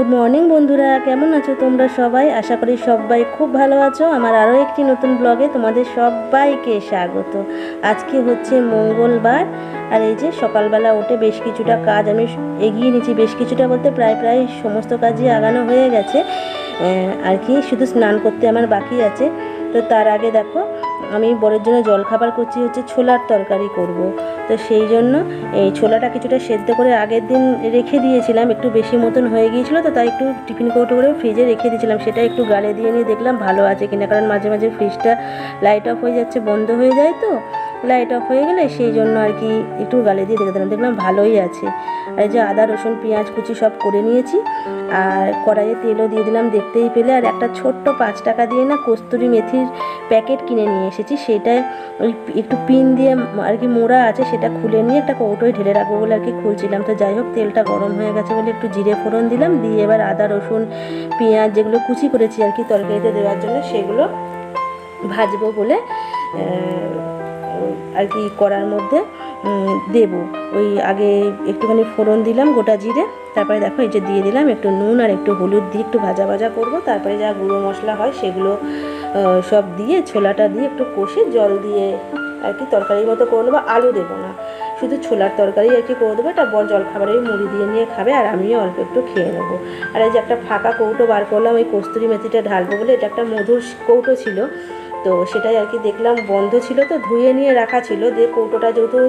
Good morning বন্ধুরা, কেমন আছো তোমরা সবাই? আশা করি সবাই খুব ভালো আছো। আমার আরও একটি নতুন ব্লগে তোমাদের সবাইকে স্বাগত। আজকে হচ্ছে মঙ্গলবার, আর এই যে সকালবেলা উঠে বেশ কিছুটা কাজ আমি এগিয়ে নিয়েছি। বেশ কিছুটা বলতে প্রায় সমস্ত কাজই আগানো হয়ে গেছে আর কি, শুধু স্নান করতে আমার বাকি আছে। তো তার আগে দেখো, আমি বরের জন্য জলখাবার করছি, হচ্ছে ছোলার তরকারি করব। তো সেই জন্য এই ছোলাটা কিছুটা সেদ্ধ করে আগের দিন রেখে দিয়েছিলাম, একটু বেশি মতন হয়ে গিয়েছিলো, তো তাই একটু টিফিন কৌটো করে ফ্রিজে রেখে দিয়েছিলাম। সেটা একটু গালে দিয়ে নিয়ে দেখলাম ভালো আছে কিনা, কারণ মাঝে মাঝে ফ্রিজটা লাইট অফ হয়ে যাচ্ছে, বন্ধ হয়ে যায়, তো লাইট অফ হয়ে গেলে সেই জন্য আর কি একটু গালে দিয়ে দেখে দিলাম, দেখলাম ভালোই আছে। আর এই যে আদা রসুন পেঁয়াজ কুচি সব করে নিয়েছি, আর কড়াইয়ে তেলও দিয়ে দিলাম দেখতেই পেলে। আর একটা ছোট্ট 5 টাকা দিয়ে না কস্তুরি মেথির প্যাকেট কিনে নিয়ে এসেছি, সেটাই ওই একটু পিন দিয়ে আর কি মোড়া আছে, সেটা খুলে নিয়ে একটা কৌটোয় ঢেলে রাখবো বলে আর কি খুলছিলাম। তো যাই হোক, তেলটা গরম হয়ে গেছে বলে একটু জিরে ফোড়ন দিলাম, দিয়ে এবার আদা রসুন পেঁয়াজ যেগুলো কুচি করেছি আর কি তরকারিতে দেওয়ার জন্য, সেগুলো ভাজবো বলে আর কি কড়ার মধ্যে দেবো। ওই আগে একটুখানি ফোড়ন দিলাম গোটা জিরে, তারপরে দেখো এই যে দিয়ে দিলাম একটু নুন আর একটু হলুদ দিয়ে একটু ভাজা ভাজা করবো। তারপরে যা গুঁড়ো মশলা হয় সেগুলো সব দিয়ে ছোলাটা দিয়ে একটু কষে জল দিয়ে আর কি তরকারির মতো করে নেবো। আলু দেবো না, শুধু ছোলার তরকারি আর কি করে দেবো। এটা বর জলখাবারে মুড়ি দিয়ে নিয়ে খাবে, আর আমিও অল্প একটু খেয়ে নেবো। আর এই যে একটা ফাঁকা কৌটো বার করলাম ওই কস্তুরি মেথিটা ঢালবো বলে, এটা একটা মধুর কৌটো ছিল, তো সেটাই আর কি দেখলাম বন্ধ ছিল, তো ধুয়ে নিয়ে রাখা ছিল। যে কৌটোটা যেহেতু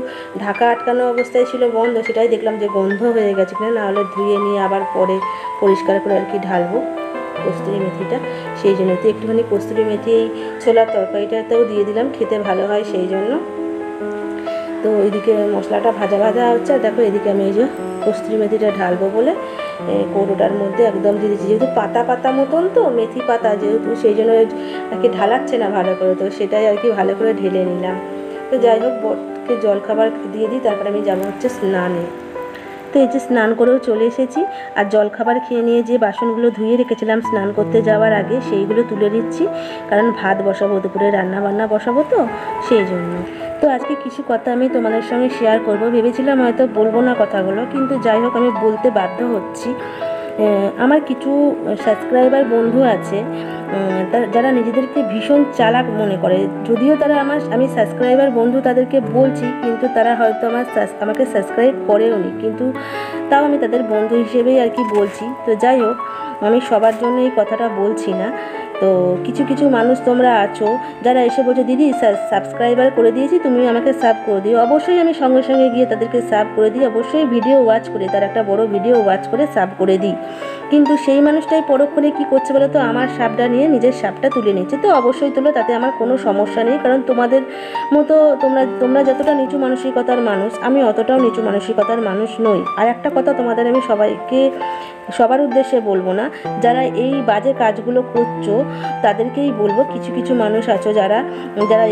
ঢাকা আটকানো অবস্থায় ছিল বন্ধ, সেটাই দেখলাম যে গন্ধ হয়ে গেছে কিনা, নাহলে ধুয়ে নিয়ে আবার পরে পরিষ্কার করে আর কি ঢালবো কস্তুরি মেথিটা। সেই জন্য তো একটুখানি কস্তুরি মেথি এই ছোলার তরকারিটাতেও দিয়ে দিলাম, খেতে ভালো হয় সেই জন্য। তো ওইদিকে মশলাটা ভাজা ভাজা হচ্ছে, আর দেখো এদিকে আমি এই যে কস্তুরি মেথিটা ঢালবো বলে কৌটোটার মধ্যে একদম দিয়ে দিচ্ছি। যেহেতু পাতা পাতা মতন তো মেথি পাতা, যেহেতু সেই জন্য আর কি ঢালাচ্ছে না ভালো করে, তো সেটাই আর কি ভালো করে ঢেলে নিলাম। তো যাই হোক, বরকে জলখাবার দিয়ে দিই, তারপরে আমি যাবো হচ্ছে স্নানে। তো এই যে স্নান করেও চলে এসেছি, আর জলখাবার খেয়ে নিয়ে যে বাসনগুলো ধুয়ে রেখেছিলাম স্নান করতে যাওয়ার আগে, সেইগুলো তুলে নিচ্ছি, কারণ ভাত বসাবো, দুপুরে রান্না বান্না বসাবো, তো সেই জন্য। তো আজকে কিছু কথা আমি তোমাদের সঙ্গে শেয়ার করব, ভেবেছিলাম হয়তো বলবো না কথাগুলো, কিন্তু যাই হোক আমি বলতে বাধ্য হচ্ছি। আমার কিছু সাবস্ক্রাইবার বন্ধু আছে যারা নিজেদেরকে ভীষণ চালাক মনে করে, যদিও তারা আমি সাবস্ক্রাইবার বন্ধু তাদেরকে বলছি, কিন্তু তারা হয়তো আমাকে সাবস্ক্রাইব করেও নি, কিন্তু তাও আমি তাদের বন্ধু হিসেবেই আর কি বলছি। তো যাই হোক, আমি সবার জন্য এই কথাটা বলছি না। তো কিছু মানুষ তোমরা আছো যারা এসে বলছো, দিদি সাবস্ক্রাইবার করে দিয়েছি, তুমি আমাকে সাব করে দিও। অবশ্যই আমি সঙ্গে সঙ্গে গিয়ে তাদেরকে সাব করে দিই, অবশ্যই ভিডিও ওয়াচ করে, তার একটা বড় ভিডিও ওয়াচ করে সাব করে দিই। কিন্তু সেই মানুষটাই পরক্ষণে কী করছে বলো তো, আমার সাবটা নিয়ে নিজের সাবটা তুলে নিচ্ছে। তো অবশ্যই তোলো, তাতে আমার কোনো সমস্যা নেই, কারণ তোমাদের মতো তোমরা যতটা নিচু মানসিকতার মানুষ, আমি অতটাও নিচু মানসিকতার মানুষ নই। আর একটা কথা তোমাদের আমি সবার উদ্দেশ্যে বলবো না, যারা এই বাজে কাজগুলো করছো তাদেরকেই বলবো, কিছু মানুষ আছো যারা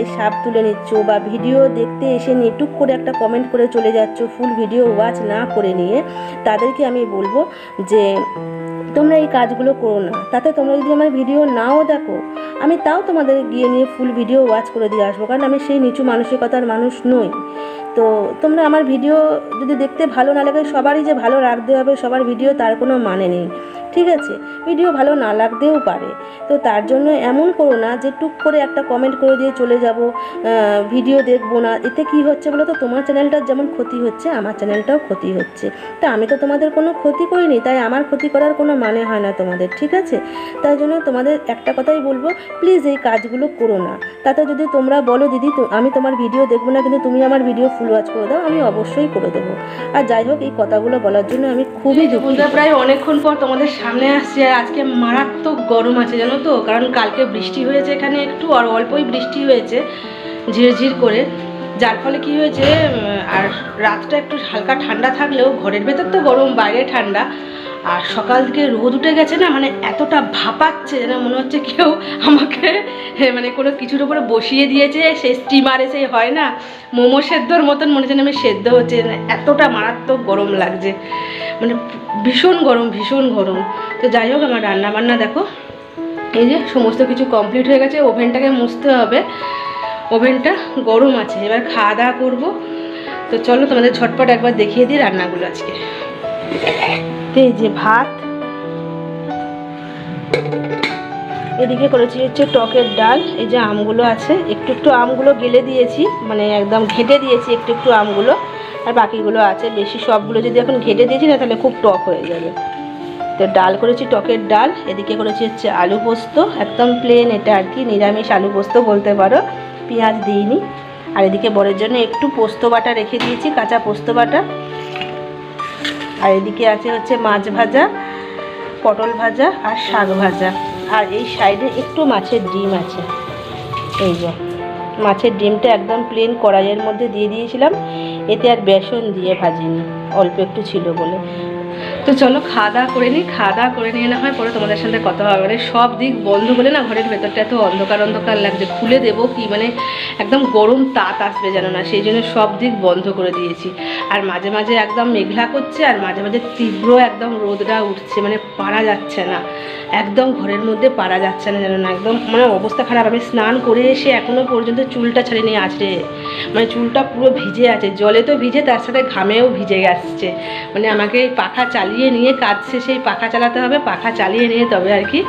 এই সাপ তুলে নিচ্ছ, বা ভিডিও দেখতে এসে নিয়ে টুক করে একটা কমেন্ট করে চলে যাচ্ছ ফুল ভিডিও ওয়াচ না করে নিয়ে, তাদেরকে আমি বলবো যে তোমরা এই কাজগুলো করো না। তাতে তোমরা যদি আমার ভিডিও নাও দেখো, আমি তাও তোমাদের গিয়ে নিয়ে ফুল ভিডিও ওয়াচ করে দিয়ে আসবো, কারণ আমি সেই নিচু মানসিকতার মানুষ নই। তো তোমরা আমার ভিডিও যদি দেখতে ভালো না লাগে, সবারই যে ভালো রাখতে হবে সবার ভিডিও, তার কোনো মানে নেই, ঠিক আছে? ভিডিও ভালো না লাগতেও পারে, তো তার জন্য এমন করো না যে টুক করে একটা কমেন্ট করে দিয়ে চলে যাব, ভিডিও দেখবো না। এতে কি হচ্ছে বলো তো, তোমার চ্যানেলটার যেমন ক্ষতি হচ্ছে, আমার চ্যানেলটাও ক্ষতি হচ্ছে। তা আমি তো তোমাদের কোনো ক্ষতি করিনি, তাই আমার ক্ষতি করার কোনো মানে হয় না তোমাদের, ঠিক আছে? তাই জন্য তোমাদের একটা কথাই বলবো, প্লিজ এই কাজগুলো করো না। তাতে যদি তোমরা বলো, দিদি আমি তোমার ভিডিও দেখবো না, কিন্তু তুমি আমার ভিডিও ফুল ওয়াচ করে দাও, আমি অবশ্যই করে দেবো। আর যাই হোক, এই কথাগুলো বলার জন্য আমি খুবই দুঃখিত। প্রায় অনেকক্ষণ পর তোমাদের সামনে আসছি, আর আজকে মারাত্মক গরম আছে জানো তো, কারণ কালকে বৃষ্টি হয়েছে এখানে একটু, আর অল্পই বৃষ্টি হয়েছে ঝিরঝির করে, যার ফলে কি হয়েছে, আর রাতটা একটু হালকা ঠান্ডা থাকলেও ঘরের ভেতর তো গরম, বাইরে ঠান্ডা। আর সকাল থেকে রোদ উঠে গেছে না, মানে এতটা ভাপাচ্ছে যেন মনে হচ্ছে কেউ আমাকে মানে কোনো কিছুর উপরে বসিয়ে দিয়েছে, সেই স্টিমারে সেই হয় না মোমো সেদ্ধর মতন, মনে হচ্ছে আমি সেদ্ধ হচ্ছে, এতটা মারাত্মক গরম লাগছে, মানে ভীষণ গরম। তো যাই হোক, আমার রান্না বান্না দেখো, এই যে সমস্ত কিছু কমপ্লিট হয়ে গেছে। ওভেনটাকে মুছতে হবে, ওভেনটা গরম আছে। এবার খাওয়া দাওয়া করবো। তো চলো তোমাদের ঝটপট একবার দেখিয়ে দিই রান্নাগুলো আজকে। তো এই যে ভাত, এদিকে করেছি হচ্ছে টকের ডাল। এই যে আমগুলো আছে, একটু একটু আমগুলো গেলে দিয়েছি, মানে একদম ঘেটে দিয়েছি একটু একটু আমগুলো, আর বাকিগুলো আছে। বেশি সবগুলো যদি এখন ঘেটে দিয়েছি না তাহলে খুব টক হয়ে যাবে। তো ডাল করেছি টকের ডাল। এদিকে করেছি হচ্ছে আলু পোস্ত, একদম প্লেন এটা আর কি, নিরামিষ আলু পোস্ত বলতে পারো, পেঁয়াজ দিইনি। আর এদিকে বরের জন্য একটু পোস্ত বাটা রেখে দিয়েছি, কাঁচা পোস্ত বাটা। আর এদিকে আছে হচ্ছে মাছ ভাজা, পটল ভাজা আর শাক ভাজা। আর এই সাইডে একটু মাছের ডিম আছে। এই যে মাছের ডিমটা একদম প্লেন কড়াইয়ের মধ্যে দিয়ে দিয়েছিলাম, এতে আর বেসন দিয়ে ভাজিনি, অল্প একটু ছিল বলে। তো চলো খাওয়া দাওয়া করে নিই, খাওয়া দাওয়া করে নিয়ে না হয় পরে তোমাদের সাথে কথা হবে। মানে সব দিক বন্ধ বলে না, ঘরের ভেতরটা এত অন্ধকার অন্ধকার লাগছে, খুলে দেবো কি, মানে একদম গরম তাপ আসবে যেন না, সেই জন্য সব দিক বন্ধ করে দিয়েছি। আর মাঝে মাঝে একদম মেঘলা করছে, আর মাঝে মাঝে তীব্র একদম রোদটা উঠছে, মানে পারা যাচ্ছে না, একদম ঘরের মধ্যে পারা যাচ্ছে না যেন না, একদম মানে অবস্থা খারাপ। আমি স্নান করে এসে এখনও পর্যন্ত চুলটা ছাড়িনি আঁচড়ে, মানে চুলটা পুরো ভিজে আছে, জলে তো ভিজে, তার সাথে ঘামেও ভিজে আসছে। মানে আমাকে এই পাখা চালিয়ে নিয়ে কাজ শেষে পাখা চালাতে হবে, পাখা চালিয়ে নিয়ে তবে আর কি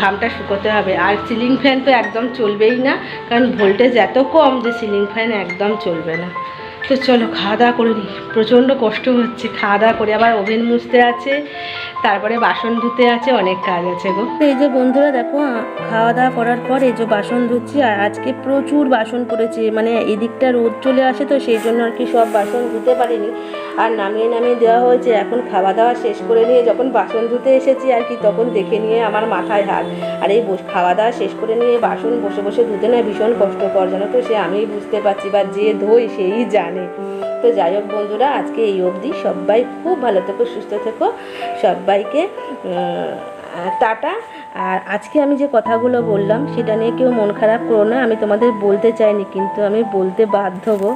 ঘামটা শুকোতে হবে। আর সিলিং ফ্যান তো একদম চলবেই না, কারণ ভোল্টেজ এত কম যে সিলিং ফ্যান একদম চলবে না। তো চলো খাওয়া দাওয়া করে নিই, প্রচণ্ড কষ্ট হচ্ছে। খাওয়া দাওয়া করে আবার ওভেন মুছতে আছে, তারপরে বাসন ধুতে আছে, অনেক কাজ আছে গো। এই যে বন্ধুরা দেখো, খাওয়া দাওয়া করার পর এই যে বাসন ধুচ্ছি, আর আজকে প্রচুর বাসন পড়েছে, মানে এদিকটা রোদ চলে আসে তো সেই জন্য আর কি সব বাসন ধুতে পারিনি, আর নামিয়ে নামিয়ে দেওয়া হয়েছে। এখন খাওয়া দাওয়া শেষ করে নিয়ে যখন বাসন ধুতে এসেছি আর কি, তখন দেখে নিয়ে আমার মাথায় হাত। আর এই খাওয়া দাওয়া শেষ করে নিয়ে বাসন বসে বসে ধুতে না ভীষণ কষ্টকর, জানো তো, সে আমিই বুঝতে পারছি, বা যে ধোই সেই জানে। তো যাই হোক বন্ধুরা, আজকে এই অবধি। সবাই খুব ভালো থেকো, সুস্থ থেকো, সবাইকে টাটা। আর আজকে আমি যে কথাগুলো বললাম সেটা নিয়ে কেউ মন খারাপ করো না, আমি তোমাদের বলতে চাইনি, কিন্তু আমি বলতে বাধ্য গো।